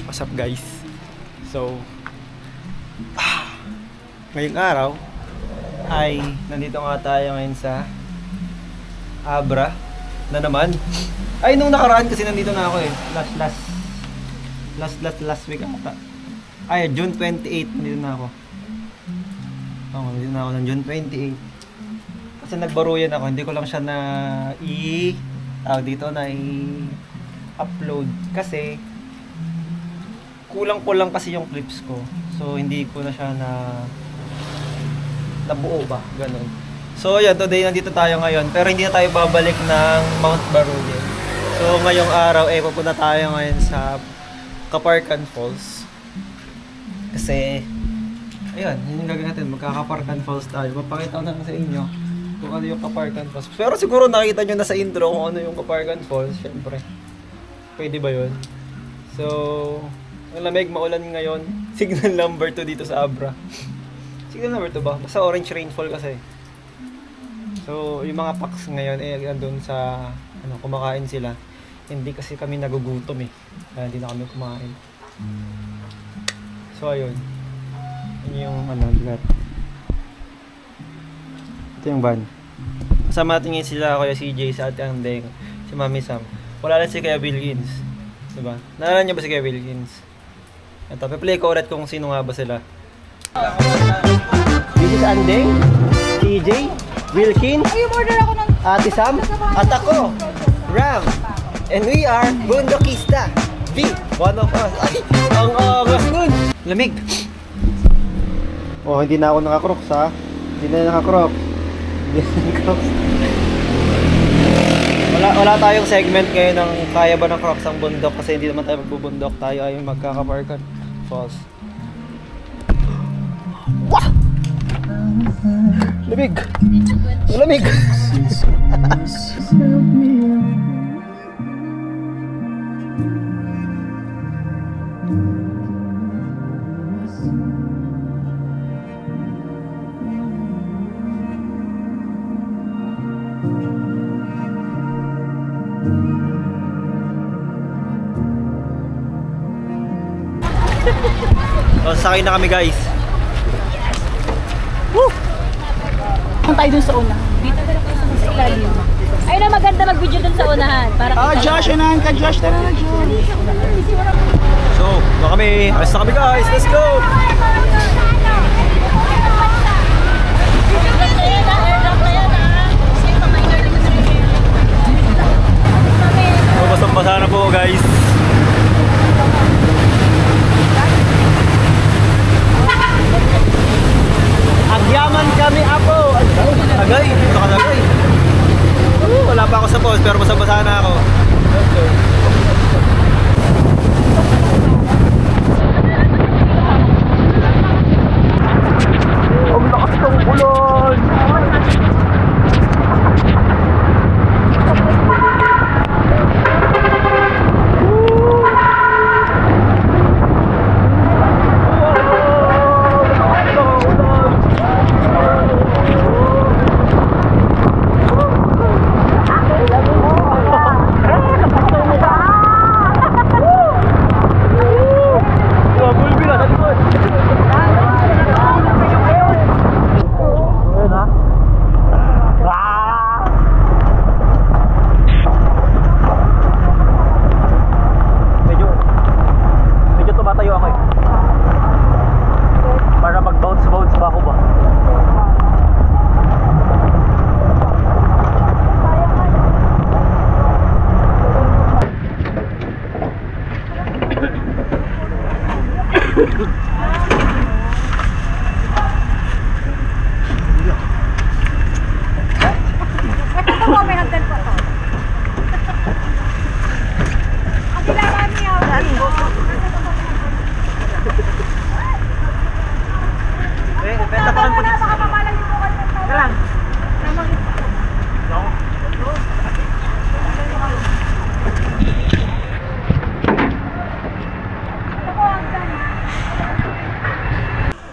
What's up guys? So ngayong araw ay nandito nga tayo ngayon sa Abra na naman. Ay nung nakaraan kasi nandito na ako eh. Last week ata. Ay June 28 nandito na ako. Nandito na ako ng June 28. Kasi nagbaruyan ako, hindi ko lang siya na upload kasi kulang kasi yung clips ko. So hindi ko na siya nabuo ba, ganun. So yan, today nandito tayo ngayon, pero hindi na tayo babalik ng Mount Baruyan. So ngayong araw pupunta tayo ngayon sa Kaparkan Falls. Kasi ayun, yun yung gagawin natin, magkakaparkan Falls tayo. Mapakita ko na sa inyo kung ano yung Kaparkan Falls. Pero siguro nakita nyo na sa intro kung ano yung Kaparkan Falls, syempre. Pwede ba yun? So, ang lamig, maulan ngayon. Signal number 2 dito sa Abra. Signal number 2 ba? Basta orange rainfall kasi. So, yung mga packs ngayon, andun sa, kumakain sila. Hindi kasi kami nagugutom kaya hindi na kami kumain. So, ayun. Yun yung, lugar. Ito yung van. Kasama natin ngayon sila, Kuya CJ, sa Ate Andeng, si Mami Sam. Wala lang si Kuya Wilkins. Diba? Naalala niyo ba si Kuya Wilkins? Ito, pe-play ko ulit kung sino nga ba sila. This is Andeng, CJ, Wilkins, Ate Sam, at ako, Ram. And we are Bundokista. V, one of us. Ay, ang angas nun! Lamig! Oh, hindi na ako naka-crocs ha. Hindi na naka-crocs. Wala tayong segment ngayon ng kaya ba ng Crocs ang bundok kasi hindi naman tayo magbubundok, tayo ay magkakaparkan Falls. Wah! Lamig! Lamig! So, sakay na kami guys. Woo! Ang tayo dun sa una. Dito na tayo sa ilalim. Ay na maganda mag-video dun sa unahan. Para Josh, unahan ka Josh. Tara na Josh. So, kami. Alis na kami guys. Let's go! So, basang-basa na po guys. Agyaman kami apo. Agay, ito ka agay. Wala pa ako sa post pero basang-basa na ako. Let's go. Ang lakas ng ulan.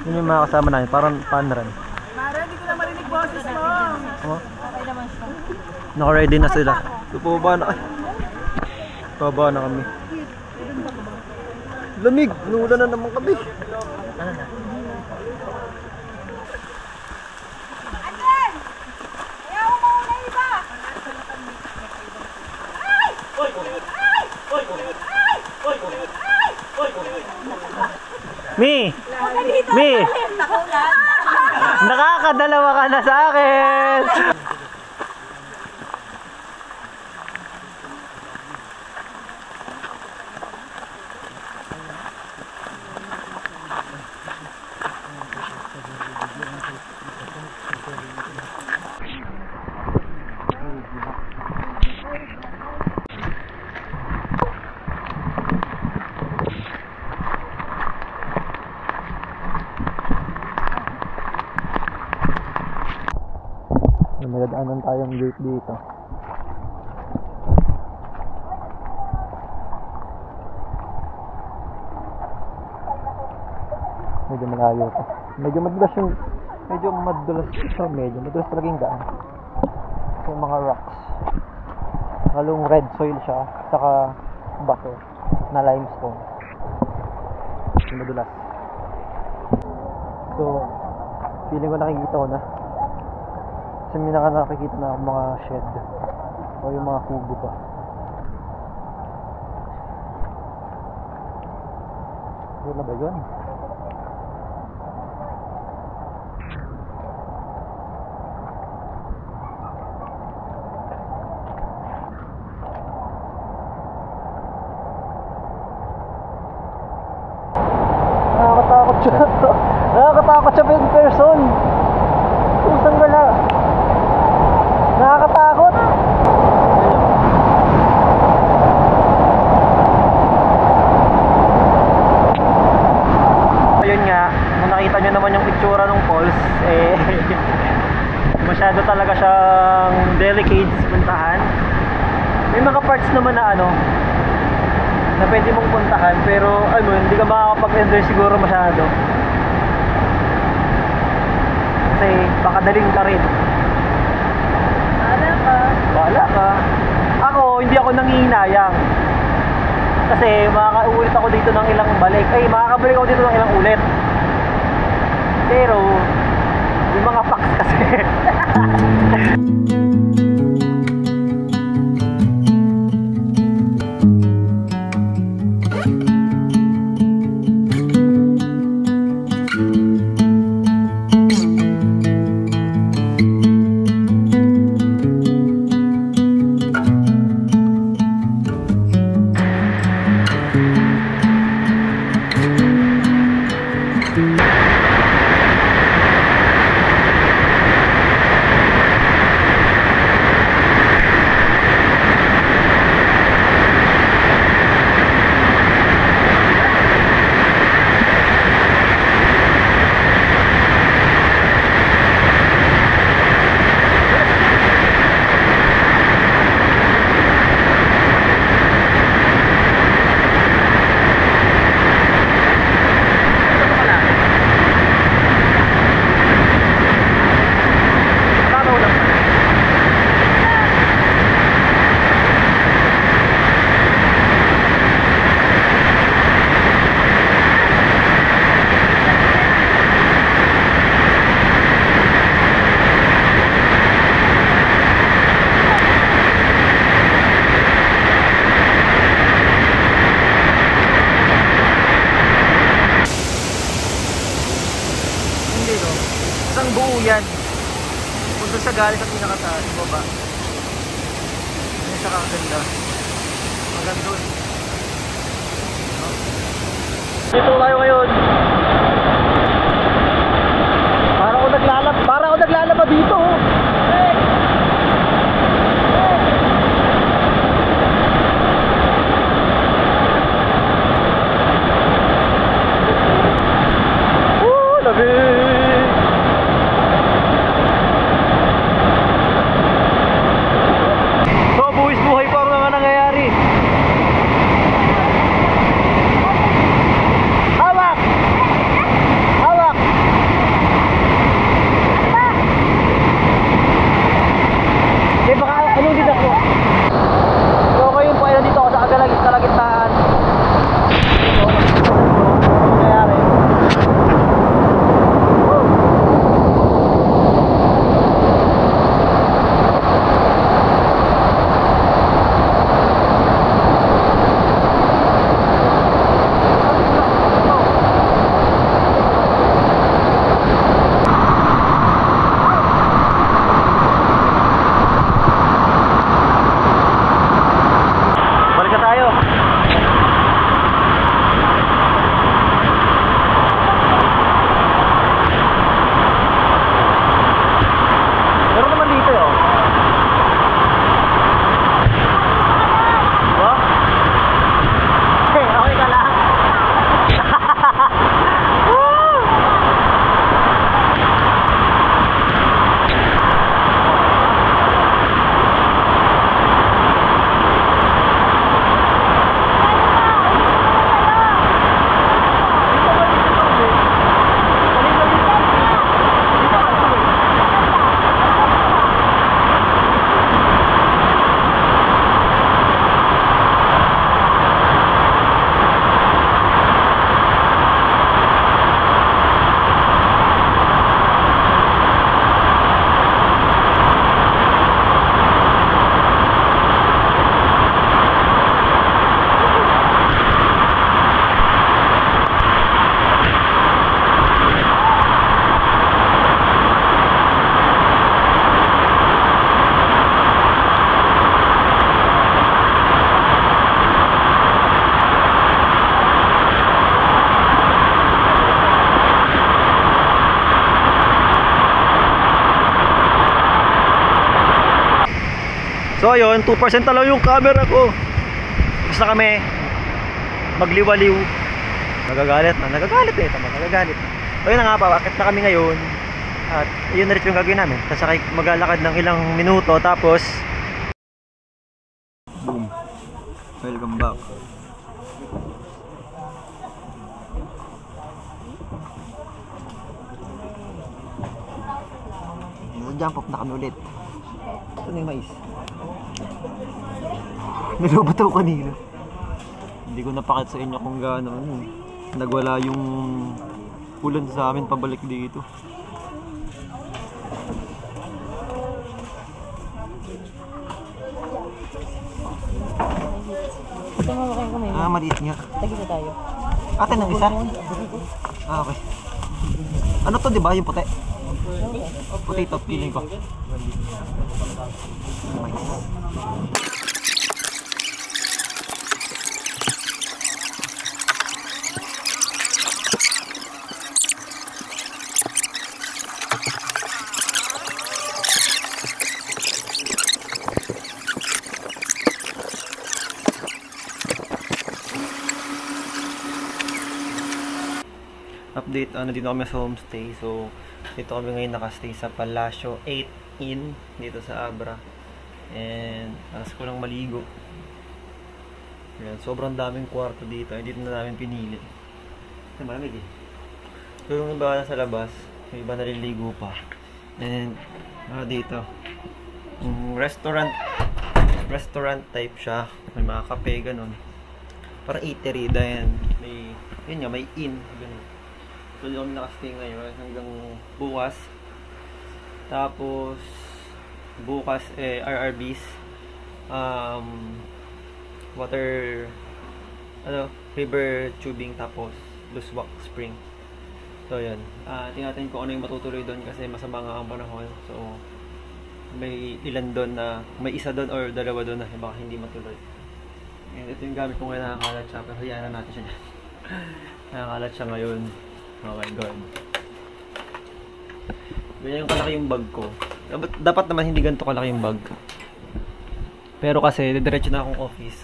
Yun yung mga kasama namin, parang panran. Mara, hindi ko na marinig boses mo. Oh? Naka-ready na sila. Baba na. Ay. Baba na kami. Lamig, nuulan na naman kami. Mi! Mi! Nakakadalawa ka na sa akin! Nagdaanan tayong gate dito. Medyo malayo pa. Medyo madulas talaga yung daan. Yung mga rocks. Halong red soil siya, saka bato na limestone. Madulas. So, feeling ko nakikita ko na. Kasi may nakakita na mga shed o yung mga kubo pa. Doon na ba yun? Nakakatakot siya. Nakakatakot siya in person. Pusang wala. Nakakatakot. Ayun nga, kung nakita nyo naman yung itsura ng falls, masyado talaga siyang delicate puntahan. May mga parts naman na na pwede mong puntahan, pero hindi ka makakapag-enjoy siguro masyado. Kasi baka daling ka rin. Bahala ka. Ako, hindi ako nangihinayang. Kasi makakaulit ako dito ng ilang balik. Makakabalik ako dito ng ilang ulit. Pero, yung mga packs kasi. Isang buo yan. Kung doon sa galing sa pinakataas, baba. Ano siya kakaganda. Hanggang doon. Dito tayo ngayon. Para ako naglalaba dito. So ayun, 2% na lang yung camera ko. Gusto kami magliwaliw. Nagagalit eh, tama, nagagalit. So yun na nga, paakit na kami ngayon. At yun na rin yung gagawin namin. Tapos maglalakad ng ilang minuto, tapos boom. Welcome back. Jump off na kami ulit. Ito na yung mais. Nilubat ako kanina. Hindi ko napakita sa inyo kung gaano nagwala yung ulan sa amin pabalik dito. Maliit nga. Tagisa tayo. Ate ng isa? Okay. Ano to, di ba? Yung puti? Puti ito, feeling ko. Update, dito kami sa homestay. So, dito kami ngayon nakastay sa Palacio 8 Inn dito sa Abra. And, alas ko lang maligo. Yan, sobrang daming kwarto dito. Dito na namin pinili. Ay, malamig eh. So, yung iba na sa labas, yung iba naliligo pa. And, dito. Restaurant type siya. May mga kape, ganun. Parang eatery, dahil may, yun nga, may inn, ganun. So, doon nakastay ngayon hanggang bukas. Tapos, bukas, RRBs. River tubing, tapos, Luswak Spring. So, yun. Tingnan natin kung ano yung matutuloy doon kasi masama nga ang panahon. So, may ilan doon na, may isa doon or dalawa doon na baka hindi matuloy. And ito yung gamit ko ngayon, nakakalat siya. Pero hayaan na natin siya dyan. Nakakalat siya ngayon. Oh my god. Ganyan yung kalaki yung bag ko. Dapat naman hindi ganito kalaki yung bag. Pero kasi diretso na akong office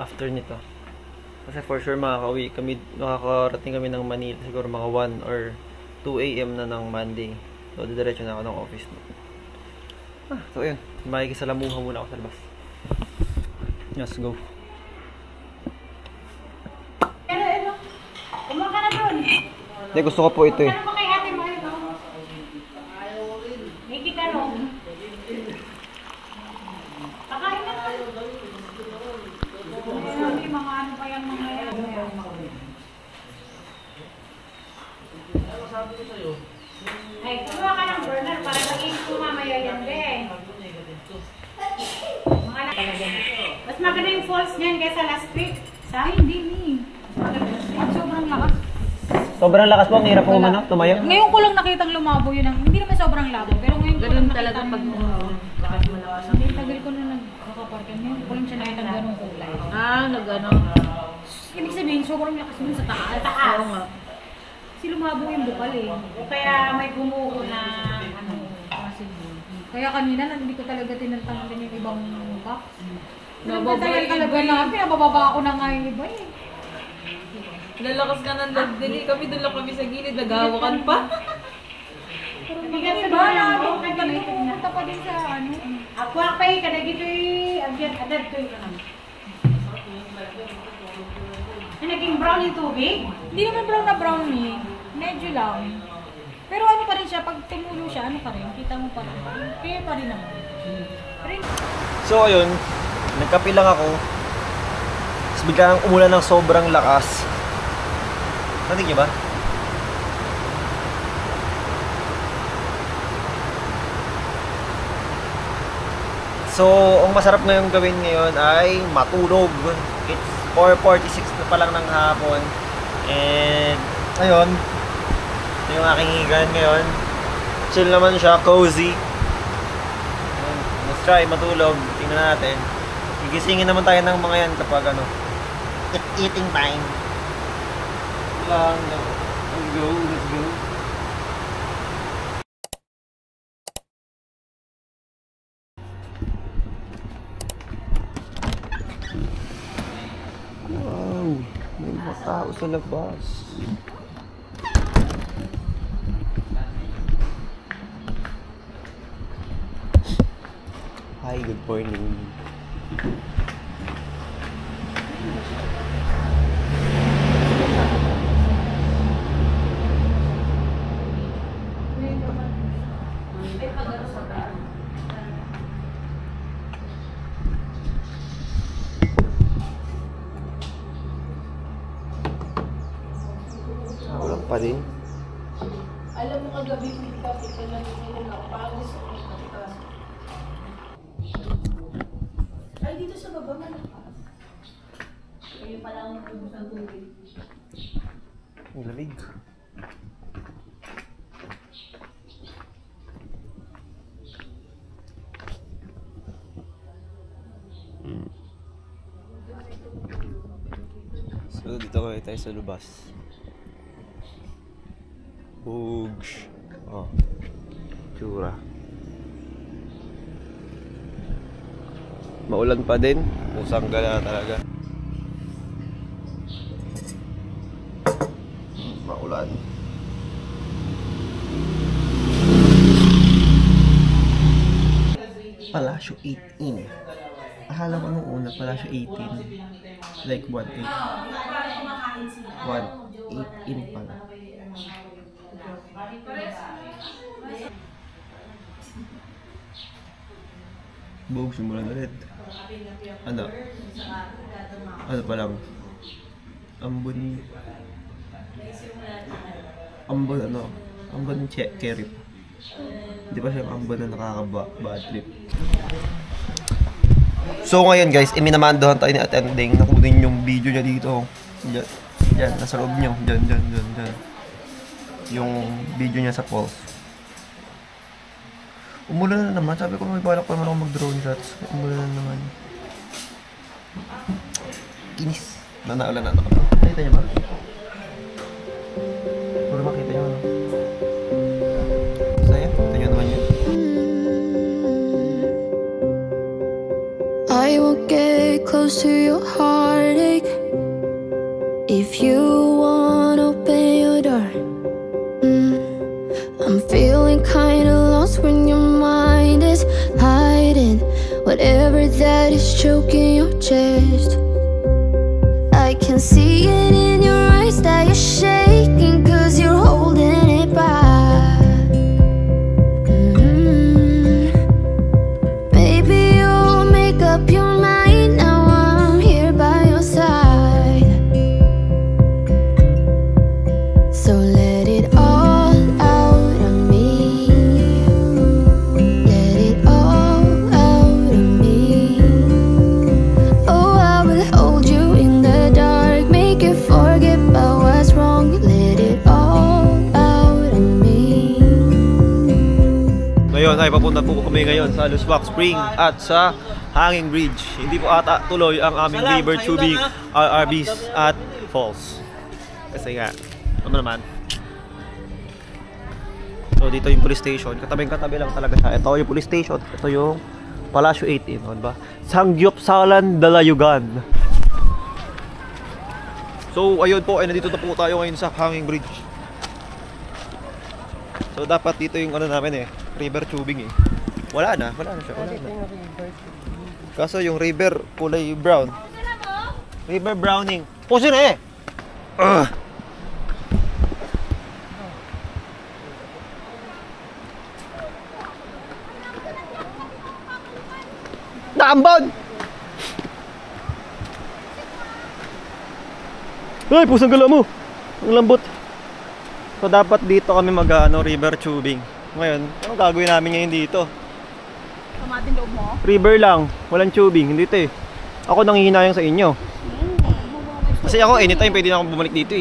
after nito. Kasi for sure makakarating kami ng Manila siguro mga 1 or 2 AM na ng Monday. So diretso na ako ng office. So yun, makikisalamuha muna ako sa labas. Let's go. Kumaka na doon. Hindi, gusto ko po ito eh. Ano pa kay ate mo? May kikalong. Kakain na doon. May mga ano pa yung mga ay, kumuha ka ng burner para mag-iis ko mamaya yan, be. Mas maganda yung falls niyan kaysa last week. Sa hindi ni. Sobrang lakas. Sobrang lakas po, ang hirap po tumayo. Ngayon ko lang nakitang lumabo yun. Hindi naman sobrang labo, pero ngayon ko lang talaga pag lakas malakas. Hindi, tagal ko na nagkakaparkan. Ngayon ko lang siya nakitang ganong kulay. Nag-ano. Ibig sabihin, sobrang lakas yun sa taas. Oo nga. Kasi lumabo yung bukal eh. Kaya may gumuho na kaya kanina, hindi ko talaga tinatanggalin yung ibang box. Nababay talaga na. Pinabababa ako na nga yung iba eh. Lalakas ka ng dagdali. Kami doon lang kami sa gilid. Nagawakan pa. Hindi ka ba na? Talaga pumunta pa din sa ano. Ako akay, kadagito yung agyan, adad ko yung ano. Naging brown yung tubig? Hindi naman brown na brown eh. Medyo lang. Pero ano pa rin siya, pag tumulo siya, ano pa rin, kita mo pa rin. Kaya pa rin naman. So ayun, nagkape lang ako. Tapos biglang umulan ng sobrang lakas. Narinig niyo ba? So, ang masarap ngayong gawin ngayon ay matulog. It's 4:46 na pa lang ng hapon. And, ayun. Ito yung aking higaan ngayon. Chill naman siya, cozy. Ayun, let's try matulog. Tingnan natin. Gigisingin naman tayo ng mga yan kapag ano, eating time. Let's go, let's go. Mga tao sa labas. Hi, good morning. Walang pa din. Alam mo kagabi, kita lang nila ako. Pagis ako. Ay, dito sa baba malakas. Ayun pala ang nagubos ng tubig. Ang lamig. So, dito kami tayo sa lubas. Bugs. Oh. Tsura. Maulan pa din. Pusang gala talaga. Maulan. Palasyo 18. Akala ko nung una, Palasyo 18. Like 1-8. 1-8 pala. Buog, simulan ulit. Ano? Ano pa lang? Ambon ano? Ambon cherry. Hindi pa siya ambon na nakaka-bad trip. So ngayon guys, iminamandohan tayo ni attending. Nakunin yung video niya dito. Yan, nasa loob niyo. Diyan. Yung video niya sa falls. Umulan na naman. Sabi ko may balak pa naman ako mag-drone shots. Umulan na naman. Kinis. Naulan na naman. Nakita niyo ba? Puro makita niyo, ano? Saya. Kita niyo naman yun. I won't get close to your heartache. If you won't open your door. I'm feeling kinda lost when your mind is hiding whatever that is choking your chest. I can see it in your eyes that you're shaking, 'cause you're holding it back. Maybe you'll make up your mind. Now I'm here by your side. So let it all out of me. Let it all out of me. Oh, I will hold you in the dark, make you forget about what's wrong. Let it all out of me. Ngayon ay papunta po kami ngayon sa Luswak Spring at sa Hanging Bridge. Hindi po ata tuloy ang aming river tubing RRBs at falls. Kasi nga, ano naman. So dito yung police station. Katabing-katabi lang talaga siya. Ito yung police station. Ito yung Palasyo 18. Ano ba? Sangyupsalan Dalayugan. So ayun po, ay nandito na po tayo ngayon sa Hanging Bridge. So dapat dito yung ano namin river tubing Wala na siya. Kaso yung river kulay brown. River browning. Pusin Naambon! Ay, pusang gala mo! Ang lambot. So dapat dito kami river tubing. Ngayon, ano gagawin namin ngayon dito? Kamating loob mo? River lang, walang tubing, hindi ito Ako nang hihinayang sa inyo. Kasi ako anytime pwede na akong bumalik dito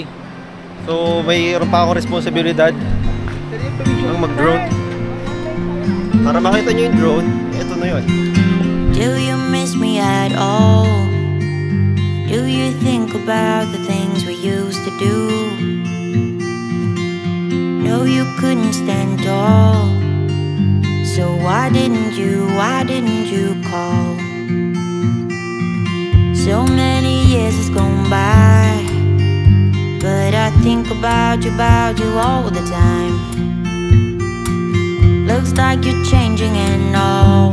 So mayroon pa akong responsibilidad ang mag-drone. Para makita nyo yung drone, ito na yun. Do you miss me at all? Do you think about the things we used to do? No, you couldn't stand tall. So why didn't you call? So many years has gone by, think about you all the time. Looks like you're changing and all.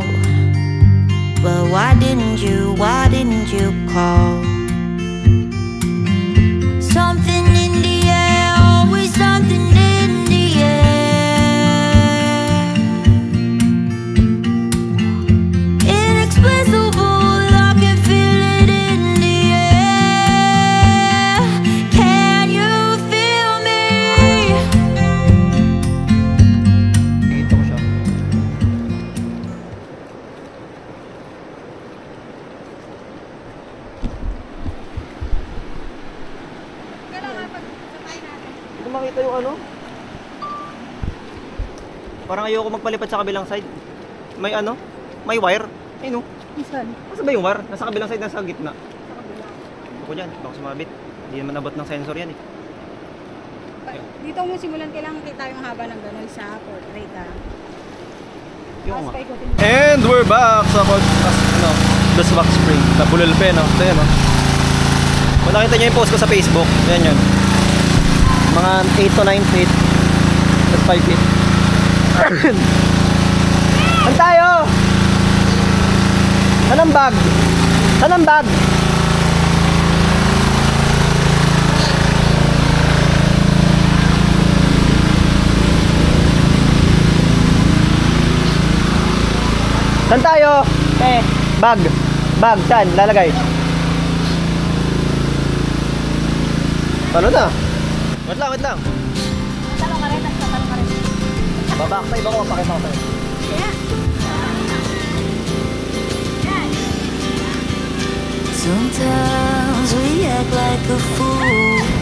But why didn't you call? Something in the air, always something in the air. Inexplicable, I can feel it in the air. Can you feel me? Nakikita ko siya. Hindi ko makita yung ano. Parang ayoko magpalipat sa kabilang side. May ano? May wire. Ayun oh. Isan. Nasa ba yung wire? Nasa kabilang side, nasa gitna. Ako dyan, baka sumabit. Hindi naman nabot ng sensor yan eh. Dito mo simulan, kailangan kita yung haba ng gano'n sa portrait Yung Tapos nga. paikutin mo. And we're back sa the swag spring. Nabulol pa no? Ito yan, no? Kung nakita nyo yung post ko sa Facebook, yan yun. Mga 8 to 9 feet. At 5 feet. Saan tayo? Saan ang bag? Saan ang bag? Saan tayo? Bag. Bag, saan? Lalagay. Paano na? Wait lang, wait lang. Talong ka rin, talong ka rin. Babackside ako, pakita ko sa'yo. Sometimes we act like a fool.